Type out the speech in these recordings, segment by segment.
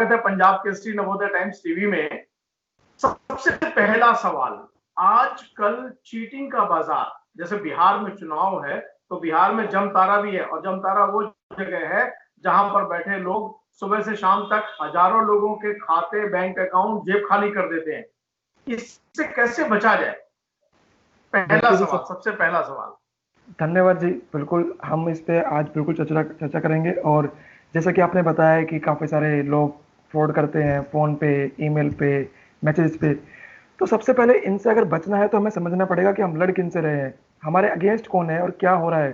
थे Punjab Kesari Navodaya times TV में। सबसे पहला सवाल, आजकल चीटिंग का बाजार, जैसे बिहार में चुनाव है तो बिहार में जमतारा भी है, और जमतारा वो जगह है जहां पर बैठे लोग सुबह से शाम तक हजारों लोगों के खाते, बैंक अकाउंट, जेब खाली कर देते हैं। इससे कैसे बचा जाए? पहला सवाल, सबसे पहला सवाल। धन्यवाद जी। बिल्कुल हम इस पे आज बिल्कुल चर्चा करेंगे। और जैसा कि आपने बताया कि काफ़ी सारे लोग फ्रॉड करते हैं फ़ोन पे, ईमेल पे, मैसेज पे। तो सबसे पहले इनसे अगर बचना है तो हमें समझना पड़ेगा कि हम लड़ किन से रहे हैं, हमारे अगेंस्ट कौन है और क्या हो रहा है।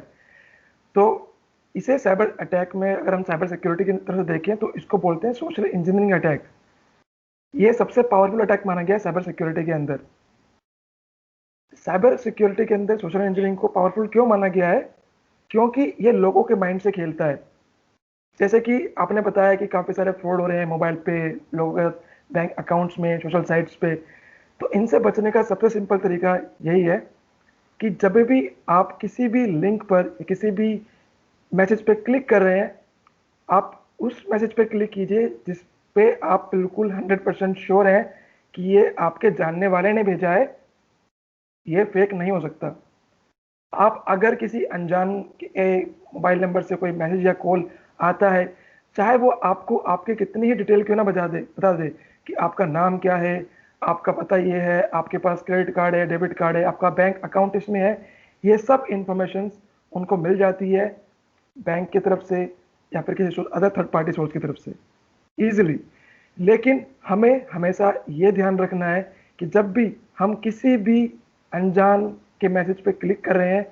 तो इसे साइबर अटैक में, अगर हम साइबर सिक्योरिटी की तरफ से देखें तो इसको बोलते हैं सोशल इंजीनियरिंग अटैक। ये सबसे पावरफुल अटैक माना गया है साइबर सिक्योरिटी के अंदर। साइबर सिक्योरिटी के अंदर सोशल इंजीनियरिंग को पावरफुल क्यों माना गया है? क्योंकि ये लोगों के माइंड से खेलता है। जैसे कि आपने बताया कि काफ़ी सारे फ्रॉड हो रहे हैं मोबाइल पे, लोगों के बैंक अकाउंट्स में, सोशल साइट्स पे। तो इनसे बचने का सबसे सिंपल तरीका यही है कि जब भी आप किसी भी लिंक पर, किसी भी मैसेज पे क्लिक कर रहे हैं, आप उस मैसेज पे क्लिक कीजिए जिस पे आप बिल्कुल 100% श्योर हैं कि ये आपके जानने वाले ने भेजा है, ये फेक नहीं हो सकता। आप अगर किसी अनजान मोबाइल नंबर से कोई मैसेज या कॉल आता है, चाहे वो आपको आपके कितनी ही डिटेल क्यों ना बता दे कि आपका नाम क्या है, आपका पता ये है, आपके पास क्रेडिट कार्ड है, डेबिट कार्ड है, आपका बैंक अकाउंट इसमें है, ये सब इंफॉर्मेशन उनको मिल जाती है बैंक की तरफ से या फिर किसी अदर थर्ड पार्टी सोर्स की तरफ से ईजिली। लेकिन हमें हमेशा ये ध्यान रखना है कि जब भी हम किसी भी अनजान के मैसेज पे क्लिक कर रहे हैं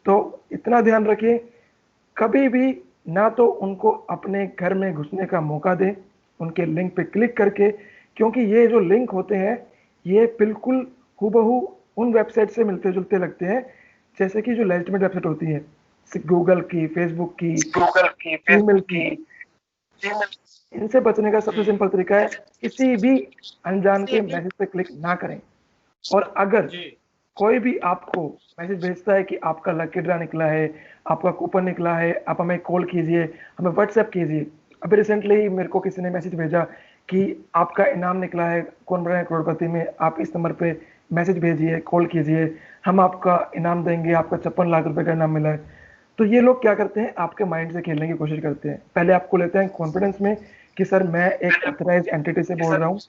तो इतना ध्यान रखें, कभी भी ना तो उनको अपने घर में घुसने का मौका दें उनके लिंक पे क्लिक करके, क्योंकि ये जो लिंक होते हैं ये बिल्कुल हूबहू उन वेबसाइट से मिलते जुलते लगते हैं जैसे कि जो लेजिटिमेट वेबसाइट होती है, गूगल की, फेसबुक की, ईमेल की। इनसे बचने का सबसे सिंपल तरीका है किसी भी अनजान के मैसेज पे क्लिक ना करें। और अगर कोई भी आपको मैसेज भेजता है कि आपका लकी ड्रा निकला है, आपका कूपन निकला है, आप हमें कॉल कीजिए, हमें व्हाट्सएप कीजिए। अभी रिसेंटली ही मेरे को किसी ने मैसेज भेजा कि आपका इनाम निकला है कौन बना है करोड़पति में, आप इस नंबर पे मैसेज भेजिए, कॉल कीजिए, हम आपका इनाम देंगे, आपका 56 लाख रुपए का इनाम मिला है। तो ये लोग क्या करते हैं, आपके माइंड से खेलने की कोशिश करते हैं। पहले आपको लेते हैं कॉन्फिडेंस में कि सर मैं एक ऑथराइज एंटिटी से बोल रहा हूँ,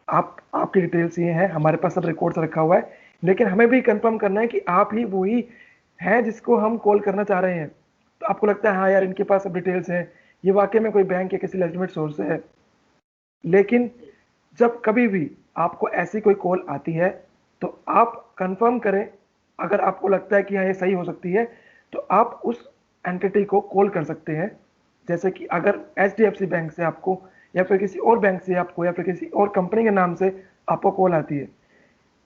आपकी डिटेल्स ये हैं, हमारे पास सब रिकॉर्ड्स रखा हुआ है। लेकिन हमें भी कंफर्म करना है कि आप ही वही हैं जिसको हम कॉल करना चाह रहे हैं। तो आपको लगता है हाँ यार इनके पास सब डिटेल्स हैं, ये वाकई में कोई बैंक या किसी लेजिटिमेट सोर्स है। लेकिन जब कभी भी आपको ऐसी कोई कॉल आती है तो आप कंफर्म करें। अगर आपको लगता है कि हाँ ये सही हो सकती है तो आप उस एंटिटी को कॉल कर सकते हैं। जैसे कि अगर HDFC बैंक से आपको या फिर किसी और बैंक से आपको या फिर किसी और कंपनी के नाम से आपको कॉल आती है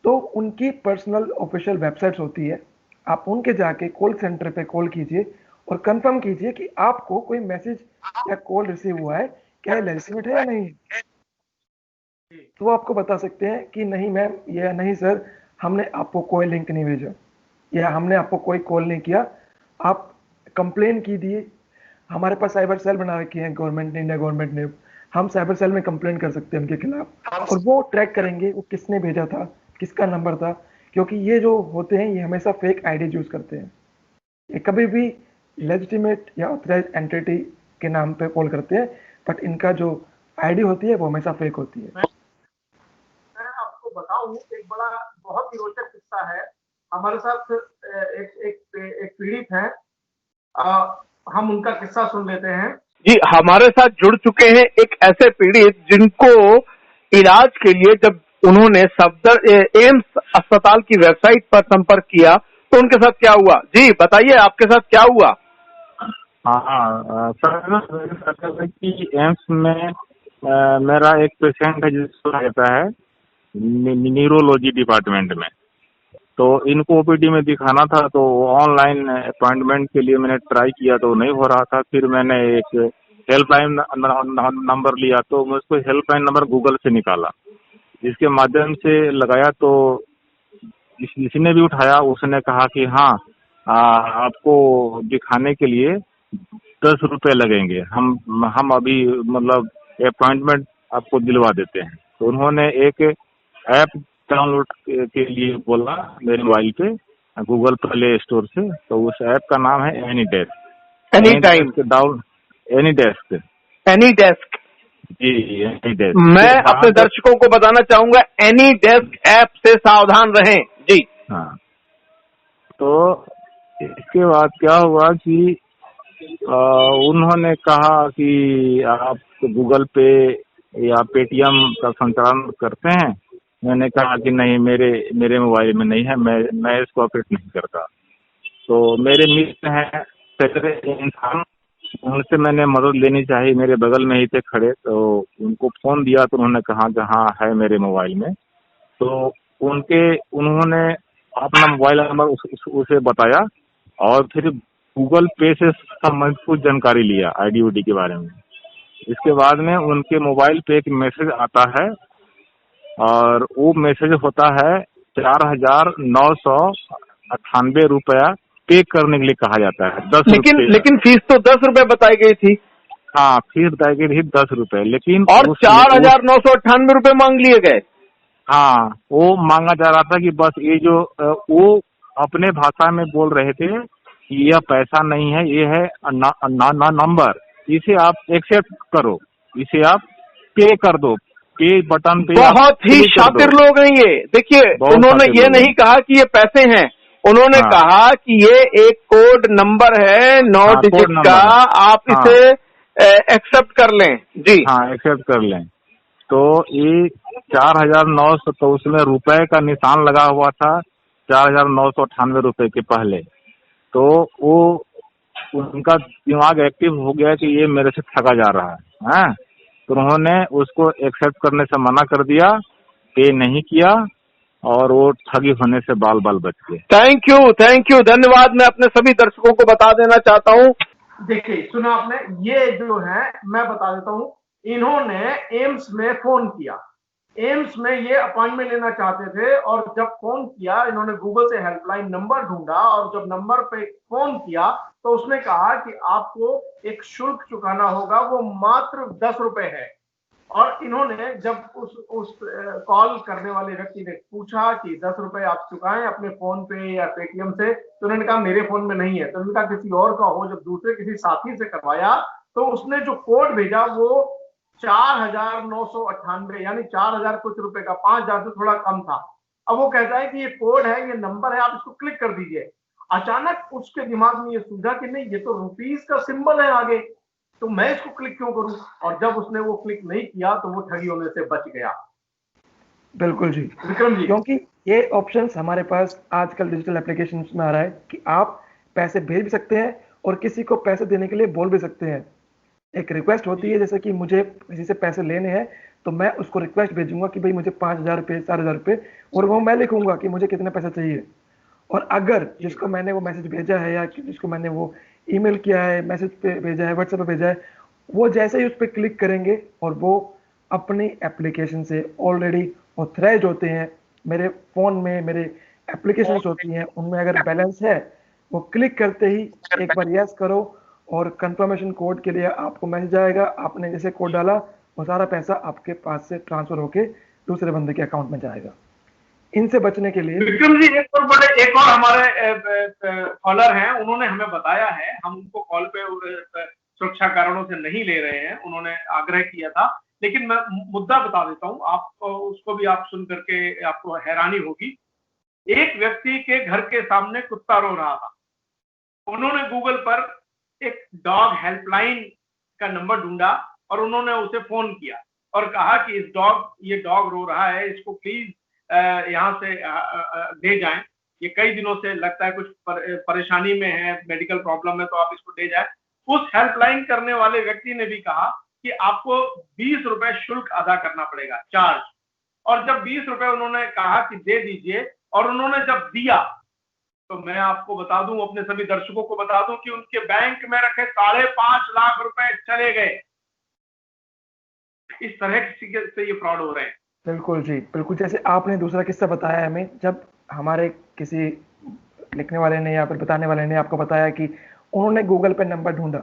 तो उनकी पर्सनल ऑफिशियल वेबसाइट्स होती है, आप उनके जाके कॉल सेंटर पे कॉल कीजिए और कंफर्म कीजिए कि आपको कोई मैसेज या कॉल रिसीव हुआ है, क्या ये लेजिटिमेट है या नहीं। तो वो आपको बता सकते हैं कि नहीं मैम या नहीं सर, हमने आपको कोई लिंक नहीं भेजा या हमने आपको कोई कॉल नहीं किया, आप कंप्लेन कीजिए। हमारे पास साइबर सेल बना रखे हैं गवर्नमेंट ने, इंडिया गवर्नमेंट ने, हम साइबर सेल में कंप्लेन कर सकते हैं उनके खिलाफ और वो ट्रैक करेंगे वो किसने भेजा था, किसका नंबर था। क्योंकि ये जो होते हैं ये हमेशा फेक आईडी यूज करते हैं, ये कभी भी लेजिटिमेट या ऑथराइज एंटिटी के नाम पे कॉल करते हैं, बट इनका जो आईडी होती है वो हमेशा फेक होती है। मैं आपको बताऊं, एक बड़ा बहुत ही रोचक किस्सा है। हमारे साथ एक पीड़ित है, हम उनका किस्सा सुन लेते हैं। जी, हमारे साथ जुड़ चुके हैं एक ऐसे पीड़ित जिनको इलाज के लिए जब उन्होंने एम्स अस्पताल की वेबसाइट पर संपर्क किया तो उनके साथ क्या हुआ। जी बताइए, आपके साथ क्या हुआ। हाँ सर, कि एम्स में मेरा एक पेशेंट है जिसको रहता है न्यूरोलॉजी डिपार्टमेंट में, तो इनको ओपीडी में दिखाना था। तो ऑनलाइन अपॉइंटमेंट के लिए मैंने ट्राई किया तो नहीं हो रहा था। फिर मैंने एक हेल्पलाइन नंबर लिया, तो मैं उसको हेल्पलाइन नंबर गूगल से निकाला, जिसके माध्यम से लगाया। तो जिसने भी उठाया उसने कहा कि हाँ आपको दिखाने के लिए 10 रुपए लगेंगे, हम अभी मतलब अपॉइंटमेंट आपको दिलवा देते हैं। तो उन्होंने एक ऐप डाउनलोड के लिए बोला मेरे मोबाइल पे, गूगल प्ले स्टोर से। तो उस ऐप का नाम है AnyDesk. Any time, AnyDesk, AnyDesk. जी एनी डेस्क। मैं तो अपने दर्शकों को बताना चाहूंगा, एनी डेस्क ऐप से सावधान रहें जी। हाँ, तो इसके बाद क्या हुआ कि उन्होंने कहा कि आप गूगल पे या पेटीएम का संचालन करते हैं। मैंने कहा कि नहीं, मेरे मोबाइल में नहीं है, मैं इसको ऑपरेट नहीं करता। तो मेरे मित्र हैं सैकड़े इंसान, उनसे मैंने मदद लेनी चाहिए, मेरे बगल में ही थे खड़े। तो उनको फोन दिया तो उन्होंने कहा कि हाँ है मेरे मोबाइल में। तो उन्होंने अपना मोबाइल नंबर उसे बताया और फिर गूगल पे से संबंधित कुछ जानकारी लिया आईडी उडी के बारे में। इसके बाद में उनके मोबाइल पे एक मैसेज आता है और वो मैसेज होता है 4,998 रुपया पे करने के लिए कहा जाता है। 10 रुपये। लेकिन फीस तो 10 रुपए बताई गई थी। हाँ, फीस बताई गई थी 10 रुपए, लेकिन और 4,998 मांग लिए गए। हाँ, वो मांगा जा रहा था कि बस ये जो वो अपने भाषा में बोल रहे थे कि यह पैसा नहीं है, ये है नंबर, इसे आप एक्सेप्ट करो, इसे आप पे कर दो, पे बटन पे। बहुत ही शातिर लोग हैं ये। देखिए, उन्होंने ये नहीं कहा कि ये पैसे हैं, उन्होंने कहा कि ये एक कोड नंबर है 9 डिजिट का, आप इसे एक्सेप्ट कर लें जी। हाँ, एक्सेप्ट कर लें। तो ये 4,900, तो उसमें रुपए का निशान लगा हुआ था 4,998 रुपए के पहले। तो वो उनका दिमाग एक्टिव हो गया कि ये मेरे से ठगा जा रहा है। तो उन्होंने उसको एक्सेप्ट करने से मना कर दिया, पे नहीं किया और वो ठगी होने से बाल बाल बच गए। थैंक यू, धन्यवाद। मैं अपने सभी दर्शकों को बता देना चाहता हूँ। देखिए, सुना आपने, ये जो है मैं बता देता हूँ, इन्होंने एम्स में फोन किया, एम्स में ये अपॉइंटमेंट लेना चाहते थे और जब फोन किया, इन्होंने गूगल से हेल्पलाइन नंबर ढूंढा और जब नंबर पे फोन किया तो उसने कहा कि आपको एक शुल्क चुकाना होगा, वो मात्र 10 रुपए है। और इन्होंने जब उस कॉल करने वाले व्यक्ति ने पूछा कि 10 रुपए आप चुकाएं अपने फोन पे या पेटीएम से, तो उन्होंने कहा मेरे फोन में नहीं है। तो उन्होंने कहा किसी और का हो। जब दूसरे किसी साथी से करवाया तो उसने जो कोड भेजा वो 4,998 यानी 4,000 कुछ रुपए का, 5,000 से थोड़ा कम था। अब वो कहता है कि ये कोड है, ये नंबर है, आप इसको क्लिक कर दीजिए। अचानक उसके दिमाग में ये सूझा कि नहीं, ये तो रुपीस का सिंबल है आगे, तो मैं इसको क्लिक क्यों करूं। और जब उसने वो क्लिक नहीं किया तो वो ठगी होने से बच गया। बिल्कुल जी विक्रम जी, क्योंकि ये ऑप्शंस हमारे पास आजकल डिजिटल एप्लीकेशंस में आ रहा है कि आप पैसे भेज भी सकते हैं और किसी को पैसे देने के लिए बोल भी सकते हैं। एक रिक्वेस्ट होती है, जैसे कि मुझे किसी से पैसे लेने हैं तो मैं उसको रिक्वेस्ट भेजूंगा कि भाई मुझे 5,000 रुपये, 4,000 रुपये, और वो मैं लिखूंगा कि मुझे कितने पैसे चाहिए। और अगर जिसको मैंने वो मैसेज भेजा है या जिसको मैंने वो ईमेल किया है, मैसेज पे भेजा है, व्हाट्सएप पे भेजा है, वो जैसे ही उस पर क्लिक करेंगे और वो अपनी एप्लीकेशन से ऑलरेडी ऑथराइज होते हैं। मेरे फ़ोन में मेरे एप्लीकेशंस होती हैं, उनमें अगर बैलेंस है, वो क्लिक करते ही एक बार यस करो और कंफर्मेशन कोड के लिए आपको मैसेज आएगा। आपने जैसे कोड डाला, वो सारा पैसा आपके पास से ट्रांसफर होके दूसरे बंदे के अकाउंट में जाएगा। इनसे बचने के लिए विक्रम जी, एक और हमारे कॉलर हैं, उन्होंने हमें बताया है, हम उनको कॉल पे सुरक्षा कारणों से नहीं ले रहे हैं, उन्होंने आग्रह किया था, लेकिन मैं मुद्दा बता देता हूं, आप उसको भी आप सुन करके आपको हैरानी होगी। एक व्यक्ति के घर के सामने कुत्ता रो रहा था, उन्होंने गूगल पर एक डॉग हेल्पलाइन का नंबर ढूंढा और उन्होंने उसे फोन किया और कहा कि ये डॉग रो रहा है, इसको प्लीज यहाँ से दे जाएं, ये कई दिनों से लगता है कुछ परेशानी में है, मेडिकल प्रॉब्लम है, तो आप इसको दे जाएं। उस हेल्पलाइन करने वाले व्यक्ति ने भी कहा कि आपको 20 रुपए शुल्क अदा करना पड़ेगा, चार्ज। और जब 20 रुपए उन्होंने कहा कि दे दीजिए और उन्होंने जब दिया, तो मैं आपको बता दूं, अपने सभी दर्शकों को बता दूं कि उनके बैंक में रखे 5.5 लाख रुपए चले गए। इस तरह से ये फ्रॉड हो रहे हैं। बिल्कुल जी, बिल्कुल। जैसे आपने दूसरा किस्सा बताया हमें, जब हमारे किसी लिखने वाले ने या फिर बताने वाले ने आपको बताया कि उन्होंने गूगल पे नंबर ढूंढा।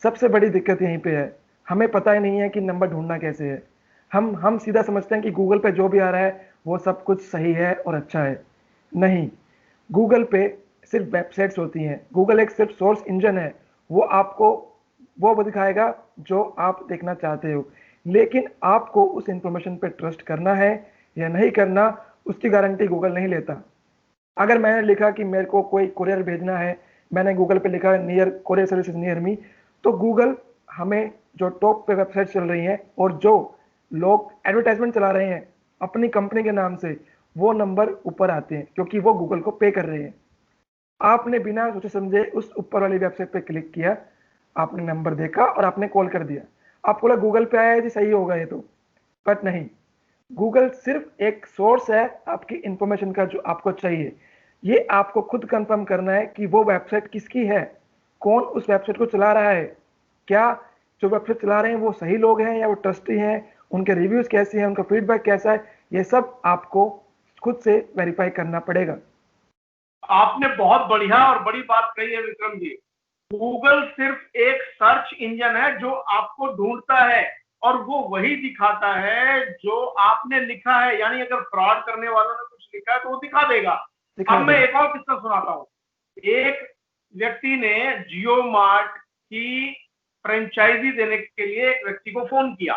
सबसे बड़ी दिक्कत यहीं पे है, हमें पता ही नहीं है कि नंबर ढूंढना कैसे है। हम सीधा समझते हैं कि गूगल पे जो भी आ रहा है वो सब कुछ सही है और अच्छा है। नहीं, गूगल पे सिर्फ वेबसाइट्स होती हैं, गूगल एक सिर्फ सोर्स इंजन है, वो आपको वो दिखाएगा जो आप देखना चाहते हो, लेकिन आपको उस इंफॉर्मेशन पे ट्रस्ट करना है या नहीं करना, उसकी गारंटी गूगल नहीं लेता। अगर मैंने लिखा कि मेरे को कोई कुरियर भेजना है, मैंने गूगल पे लिखा near courier services near me, तो गूगल हमें जो टॉप पे वेबसाइट चल रही हैं और जो लोग एडवर्टाइजमेंट चला रहे हैं अपनी कंपनी के नाम से, वो नंबर ऊपर आते हैं क्योंकि वो गूगल को पे कर रहे हैं। आपने बिना सोचे समझे उस ऊपर वाली वेबसाइट पे क्लिक किया, आपने नंबर देखा और आपने कॉल कर दिया, आपको लगा गूगल पे आया है जी, सही होगा ये तो, बट नहीं। गूगल सिर्फ एक सोर्स है आपकी इंफॉर्मेशन का जो आपको चाहिए। ये आपको खुद कंफर्म करना है कि वो वेबसाइट किसकी है, कौन उस वेबसाइट को चला रहा है, क्या जो वेबसाइट चला रहे हैं वो सही लोग हैं या वो ट्रस्टी हैं, उनके रिव्यूज कैसे हैं, उनका फीडबैक कैसा है, ये सब आपको खुद से वेरीफाई करना पड़ेगा। आपने बहुत बढ़िया और बड़ी बात कही है विक्रम जी। गूगल सिर्फ एक सर्च इंजन है जो आपको ढूंढता है और वो वही दिखाता है जो आपने लिखा है। यानी अगर फ्रॉड करने वालों ने कुछ लिखा है तो वो दिखा देगा। अब मैं एक और किस्सा सुनाता हूँ। एक व्यक्ति ने जियो मार्ट की फ्रेंचाइजी देने के लिए एक व्यक्ति को फोन किया,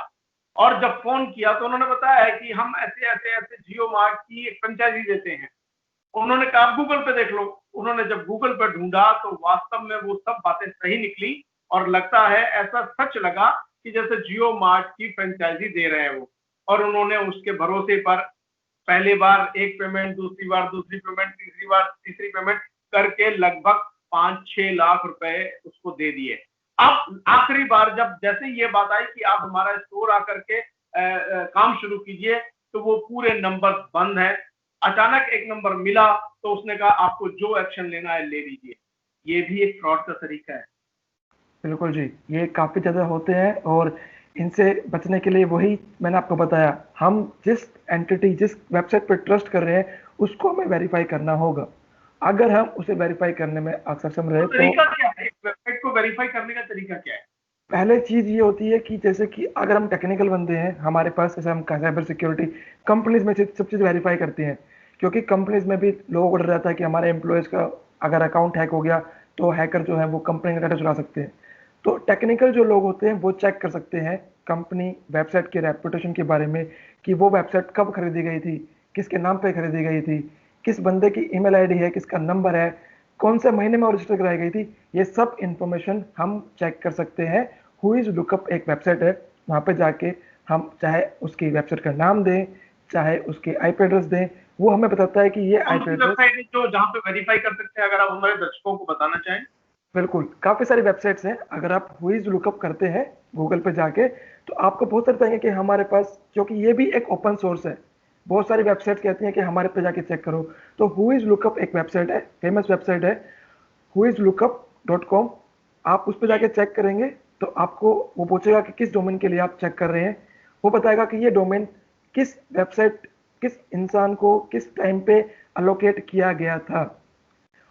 और जब फोन किया तो उन्होंने बताया कि हम ऐसे ऐसे ऐसे जियो मार्ट की एक फ्रेंचाइजी देते हैं। उन्होंने कहा आप गूगल पे देख लो। उन्होंने जब गूगल पे ढूंढा तो वास्तव में वो सब बातें सही निकली, और लगता है ऐसा सच लगा कि जैसे जियो मार्ट की फ्रेंचाइजी दे रहे हैं वो। और उन्होंने उसके भरोसे पर पहली बार एक पेमेंट, दूसरी बार दूसरी पेमेंट, तीसरी बार तीसरी पेमेंट करके लगभग 5-6 लाख रुपए उसको दे दिए। अब आखिरी बार जब जैसे ये बात आई कि आप हमारा स्टोर आकर के काम शुरू कीजिए, तो वो पूरे नंबर बंद है। अचानक एक नंबर मिला तो उसने कहा आपको जो एक्शन लेना है ले लीजिए। ये भी एक फ्रॉड का तरीका है। बिल्कुल जी, ये काफ़ी ज़्यादा होते हैं और इनसे बचने के लिए वही मैंने आपको बताया, हम जिस एंटिटी जिस वेबसाइट पर ट्रस्ट कर रहे हैं उसको हमें वेरीफाई करना होगा। अगर हम उसे वेरीफाई करने में सक्षम रहे तो तो तरीका क्या है, वेबसाइट को वेरीफाई करने का तरीका क्या है? पहले चीज ये होती है कि जैसे कि अगर हम टेक्निकल बंदे हैं, हमारे पास जैसे हम साइबर सिक्योरिटी कंपनीज में सब चीज़ वेरीफाई करते हैं, क्योंकि कंपनीज में भी लोगों को डर रहता है कि हमारे एम्प्लॉयज़ का अगर अकाउंट हैक हो गया तो हैकर जो है वो कंपनी का डाटा चुरा सकते हैं। तो टेक्निकल जो लोग होते हैं वो चेक कर सकते हैं कंपनी वेबसाइट के रेपुटेशन के बारे में, कि वो वेबसाइट कब खरीदी गई थी, किसके नाम पे खरीदी गई थी, किस बंदे की ईमेल आईडी है, किसका नंबर है, कौन से महीने में रजिस्टर कराई गई थी। ये सब इंफॉर्मेशन हम चेक कर सकते हैं। हुईज लुकअप एक वेबसाइट है, वहाँ पे जाके हम चाहे उसकी वेबसाइट का नाम दें, चाहे उसके आईपी एड्रेस दें, वो हमें बताता है कि ये आईपी एड्रेस। वेबसाइट है जो जहाँ पे वेरीफाई कर सकते हैं, अगर आप हमारे दर्शकों को बताना चाहें? बिल्कुल, काफ़ी सारी वेबसाइट्स हैं। अगर आप हुईज लुकअप करते हैं गूगल पे जाके तो आपको बहुत सारे पाएंगे कि हमारे पास, क्योंकि ये भी एक ओपन सोर्स है, बहुत सारी वेबसाइट्स कहती हैं कि हमारे पे जाके चेक करो। तो हुईज लुकअप एक वेबसाइट है, फेमस वेबसाइट है whoislookup.com। आप उस पर जाके चेक करेंगे तो आपको वो पूछेगा कि किस डोमेन के लिए आप चेक कर रहे हैं, वो बताएगा कि ये डोमेन किस वेबसाइट, किस इंसान को किस टाइम पे अलोकेट किया गया था।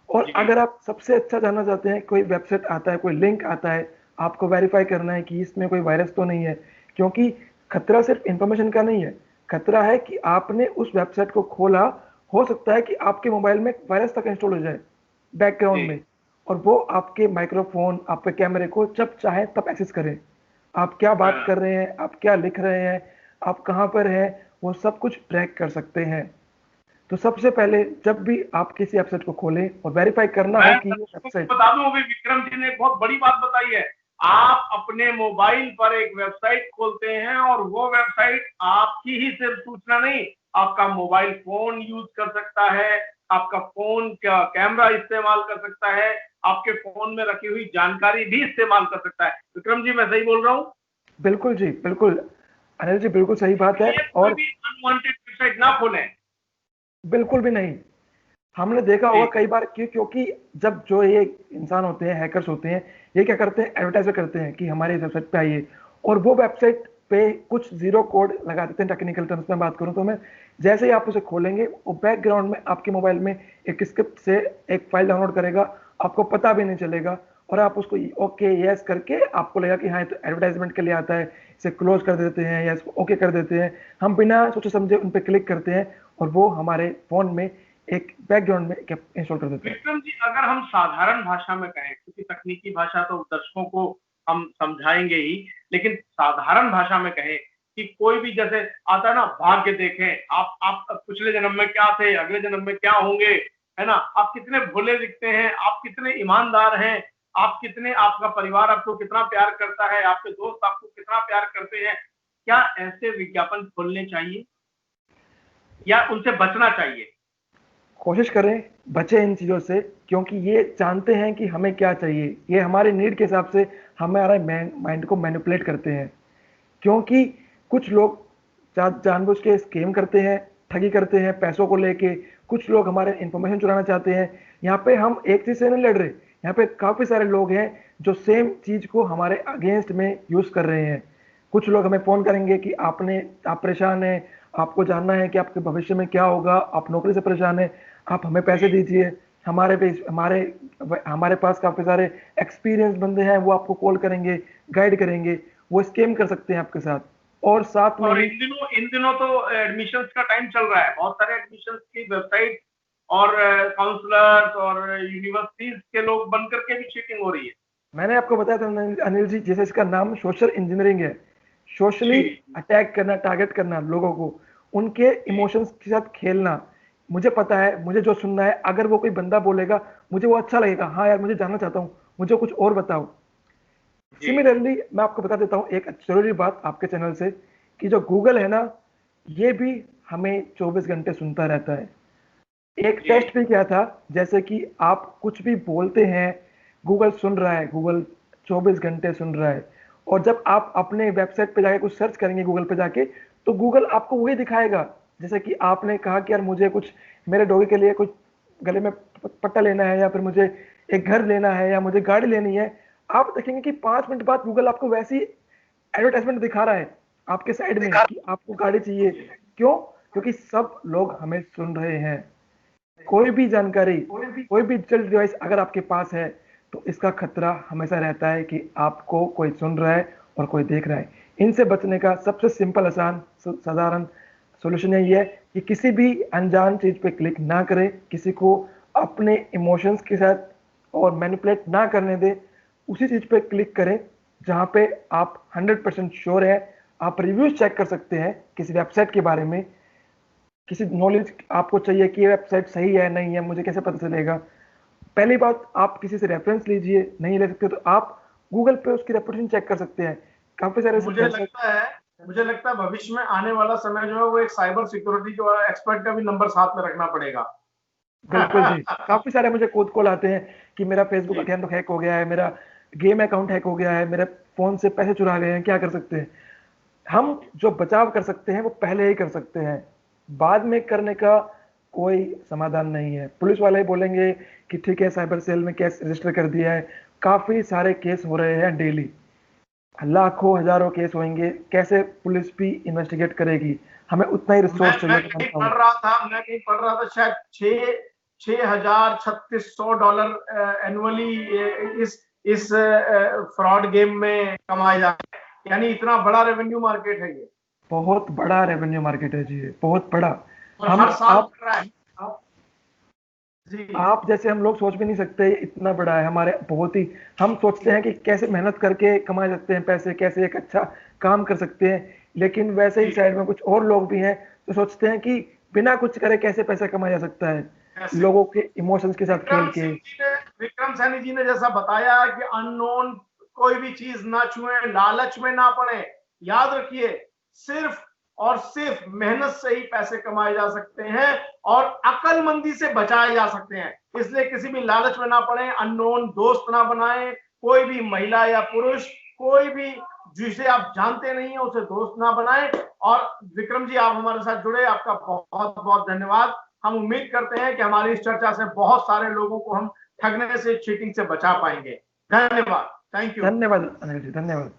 और अगर आप सबसे अच्छा जानना चाहते हैं, कोई वेबसाइट आता है, कोई लिंक आता है, आपको वेरीफाई करना है कि इसमें कोई वायरस तो नहीं है, क्योंकि खतरा सिर्फ इंफॉर्मेशन का नहीं है, खतरा है कि आपने उस वेबसाइट को खोला, हो सकता है कि आपके मोबाइल में वायरस तक इंस्टॉल हो जाए बैकग्राउंड में, और वो आपके माइक्रोफोन, आपके कैमरे को जब चाहे तब एक्सेस करें। आप क्या बात कर रहे हैं, आप क्या लिख रहे हैं, आप कहाँ पर हैं, वो सब कुछ ट्रैक कर सकते हैं। तो सबसे पहले जब भी आप किसी वेबसाइट को खोलें और वेरीफाई करना हो कि ये वेबसाइट, बता दूं, अभी विक्रम जी ने एक बहुत बड़ी बात बताई है। आप अपने मोबाइल पर एक वेबसाइट खोलते हैं और वो वेबसाइट आपकी ही सिर्फ सूचना नहीं, आपका मोबाइल फोन यूज कर सकता है, आपका फोन का कैमरा इस्तेमाल कर सकता है, आपके फोन में रखी हुई जानकारी भी इस्तेमाल कर सकता है। विक्रम जी, मैं सही बोल रहा हूँ? बिल्कुल जी, बिल्कुल अनिल जी, बिल्कुल सही बात है। कोई और भी अनवांटेड वेबसाइट ना खोलें। बिल्कुल भी नहीं। हमने देखा होगा कई बार क्योंकि जब जो ये इंसान होते हैं, हैकर्स होते हैं, ये क्या करते हैं, एडवर्टाइजर करते हैं कि हमारी वेबसाइट पे आइए, और वो वेबसाइट पे कुछ जीरो कोड लगा देते हैं। टेक्निकल टर्म्स में बात करूं तो मैं, जैसे ही आप उसे खोलेंगे वो बैकग्राउंड में आपके मोबाइल में एक स्क्रिप्ट से एक फाइल डाउनलोड करेगा, आपको पता भी नहीं चलेगा, और आप उसको ओके यस करके आपको लगा कि हाँ ये तो एडवर्टाइजमेंट के लिए आता है, इसे क्लोज कर देते हैं या इसको ओके कर देते हैं। हम बिना सोचे समझे उन पर क्लिक करते हैं और वो हमारे फोन में एक बैकग्राउंड में इंस्टॉल कर देते हैं। विक्रम जी, अगर हम साधारण भाषा में कहें, क्योंकि तकनीकी भाषा तो दर्शकों को हम समझाएंगे ही, लेकिन साधारण भाषा में कहें कि कोई भी जैसे आता है ना, भाग्य देखें, आप पिछले जन्म में क्या थे, अगले जन्म में क्या होंगे, है ना, आप कितने भोले दिखते हैं, आप कितने ईमानदार हैं, आप कितने, आपका परिवार आपको कितना प्यार करता है, आपके दोस्त आपको कितना प्यार करते हैं, क्या ऐसे विज्ञापन खोलने चाहिए या उनसे बचना चाहिए? कोशिश करें बचें इन चीज़ों से, क्योंकि ये जानते हैं कि हमें क्या चाहिए, ये हमारे नीड के हिसाब से हमारे माइंड को मैनिपुलेट करते हैं। क्योंकि कुछ लोग जानबूझ के स्कैम करते हैं, ठगी करते हैं पैसों को लेके, कुछ लोग हमारे इंफॉर्मेशन चुराना चाहते हैं। यहाँ पे हम एक चीज़ से नहीं लड़ रहे, यहाँ पे काफ़ी सारे लोग हैं जो सेम चीज़ को हमारे अगेंस्ट में यूज़ कर रहे हैं। कुछ लोग हमें फ़ोन करेंगे कि आप परेशान हैं, आपको जानना है कि आपके भविष्य में क्या होगा, आप नौकरी से परेशान हैं, आप हमें पैसे दीजिए। हमारे पास काफ़ी सारे एक्सपीरियंस बंदे हैं, वो आपको कॉल करेंगे, गाइड करेंगे, वो स्कैम कर सकते हैं आपके साथ। और साथ में और इन दिनों तो एडमिशंस का टाइम चल रहा है, बहुत सारे एडमिशंस की वेबसाइट और काउंसलर्स और यूनिवर्सिटीज के लोग बन करके भी चीटिंग हो रही है। मैंने आपको बताया था अनिल जी, जैसे इसका नाम सोशल इंजीनियरिंग है, सोशली अटैक करना, टारगेट करना लोगों को, उनके इमोशंस के साथ खेलना। मुझे पता है, मुझे जो सुनना है, अगर वो कोई बंदा बोलेगा मुझे वो अच्छा लगेगा, हाँ यार मुझे जानना चाहता हूँ, मुझे कुछ और बताओ। सिमिलरली मैं आपको बता देता हूँ एक जरूरी बात आपके चैनल से, कि जो गूगल है ना, ये भी हमें 24 घंटे सुनता रहता है। एक टेस्ट भी किया था, जैसे कि आप कुछ भी बोलते हैं गूगल सुन रहा है, गूगल 24 घंटे सुन रहा है। और जब आप अपने वेबसाइट पे जाके कुछ सर्च करेंगे गूगल पे जाके, तो गूगल आपको वही दिखाएगा। जैसे कि आपने कहा कि यार मुझे कुछ मेरे डॉगी के लिए कुछ गले में पट्टा लेना है, या फिर मुझे एक घर लेना है, या मुझे गाड़ी लेनी है, आप देखेंगे कि 5 मिनट बाद गूगल आपको वैसी एडवर्टाइजमेंट दिखा रहा है आपके साइड में कि आपको गाड़ी चाहिए। क्यों? क्योंकि सब लोग हमें सुन रहे हैं। कोई भी जानकारी, कोई भी डिजिटल डिवाइस अगर आपके पास है, तो इसका खतरा हमेशा रहता है कि आपको कोई सुन रहा है और कोई देख रहा है। इनसे बचने का सबसे सिंपल, आसान, साधारण सॉल्यूशन यही है कि किसी भी अनजान चीज पे क्लिक ना करें, किसी को अपने इमोशंस के साथ और मैनिपुलेट ना करने दें। उसी चीज पे क्लिक करें जहां पे आप 100% श्योर है। आप रिव्यूज चेक कर सकते हैं किसी वेबसाइट के बारे में, किसी नॉलेज आपको चाहिए कि ये वेबसाइट सही है नहीं है, मुझे कैसे पता चलेगा। पहली बात, आप किसी से रेफरेंस लीजिए, नहीं ले सकते तो आप गूगल पे उसकी रेपुटेशन चेक कर सकते हैं। काफी सारे मुझे लगता है भविष्य में आने वाला समय जो है वो एक साइबर सिक्योरिटी जो एक्सपर्ट का भी नंबर साथ में रखना पड़ेगा। बिल्कुल जी, काफी सारे मुझे कॉल आते हैं कि मेरा फेसबुक अकाउंट हैक हो गया है, मेरा गेम अकाउंट हैक हो गया है, मेरे फोन से पैसे चुरा गए हैं, क्या कर सकते हैं। हम जो बचाव कर सकते हैं वो पहले ही कर सकते हैं, बाद में करने का कोई समाधान नहीं है। पुलिस वाले ही बोलेंगे कि ठीक है साइबर सेल में केस रजिस्टर कर दिया है, काफी सारे केस हो रहे हैं डेली, लाखों हजारों केस होंगे, कैसे पुलिस भी इन्वेस्टिगेट करेगी। हमें उतना ही रिसोर्स चाहिए। मैं कहीं पढ़ रहा था शायद $6,3600 एनुअली इस फ्रॉड गेम में कमाया जाता है। यानी इतना बड़ा रेवेन्यू मार्केट है ये। बहुत बड़ा रेवेन्यू मार्केट है जी, बहुत बड़ा। हम हर साल आप जैसे हम लोग सोच भी नहीं सकते इतना बड़ा है हमारे। बहुत ही हम सोचते हैं कि कैसे मेहनत करके कमा सकते हैं पैसे, कैसे एक अच्छा काम कर सकते हैं, लेकिन वैसे ही साइड में कुछ और लोग भी हैं जो सोचते हैं कि बिना कुछ करे कैसे पैसा कमाया जा सकता है, लोगों के इमोशंस के साथ खेल के। विक्रम सैनी जी ने जैसा बताया कि अननोन कोई भी चीज ना छुएं, लालच में ना पड़े। याद रखिए, सिर्फ और सिर्फ मेहनत से ही पैसे कमाए जा सकते हैं और अक्लमंदी से बचाए जा सकते हैं। इसलिए किसी भी लालच में ना पड़े, अननोन दोस्त ना बनाएं, कोई भी महिला या पुरुष, कोई भी जिसे आप जानते नहीं है उसे दोस्त ना बनाएं। और विक्रम जी, आप हमारे साथ जुड़े, आपका बहुत बहुत धन्यवाद। हम उम्मीद करते हैं कि हमारी इस चर्चा से बहुत सारे लोगों को हम ठगने से, चीटिंग से बचा पाएंगे। धन्यवाद। Thank you. धन्यवाद अनिल जी, धन्यवाद।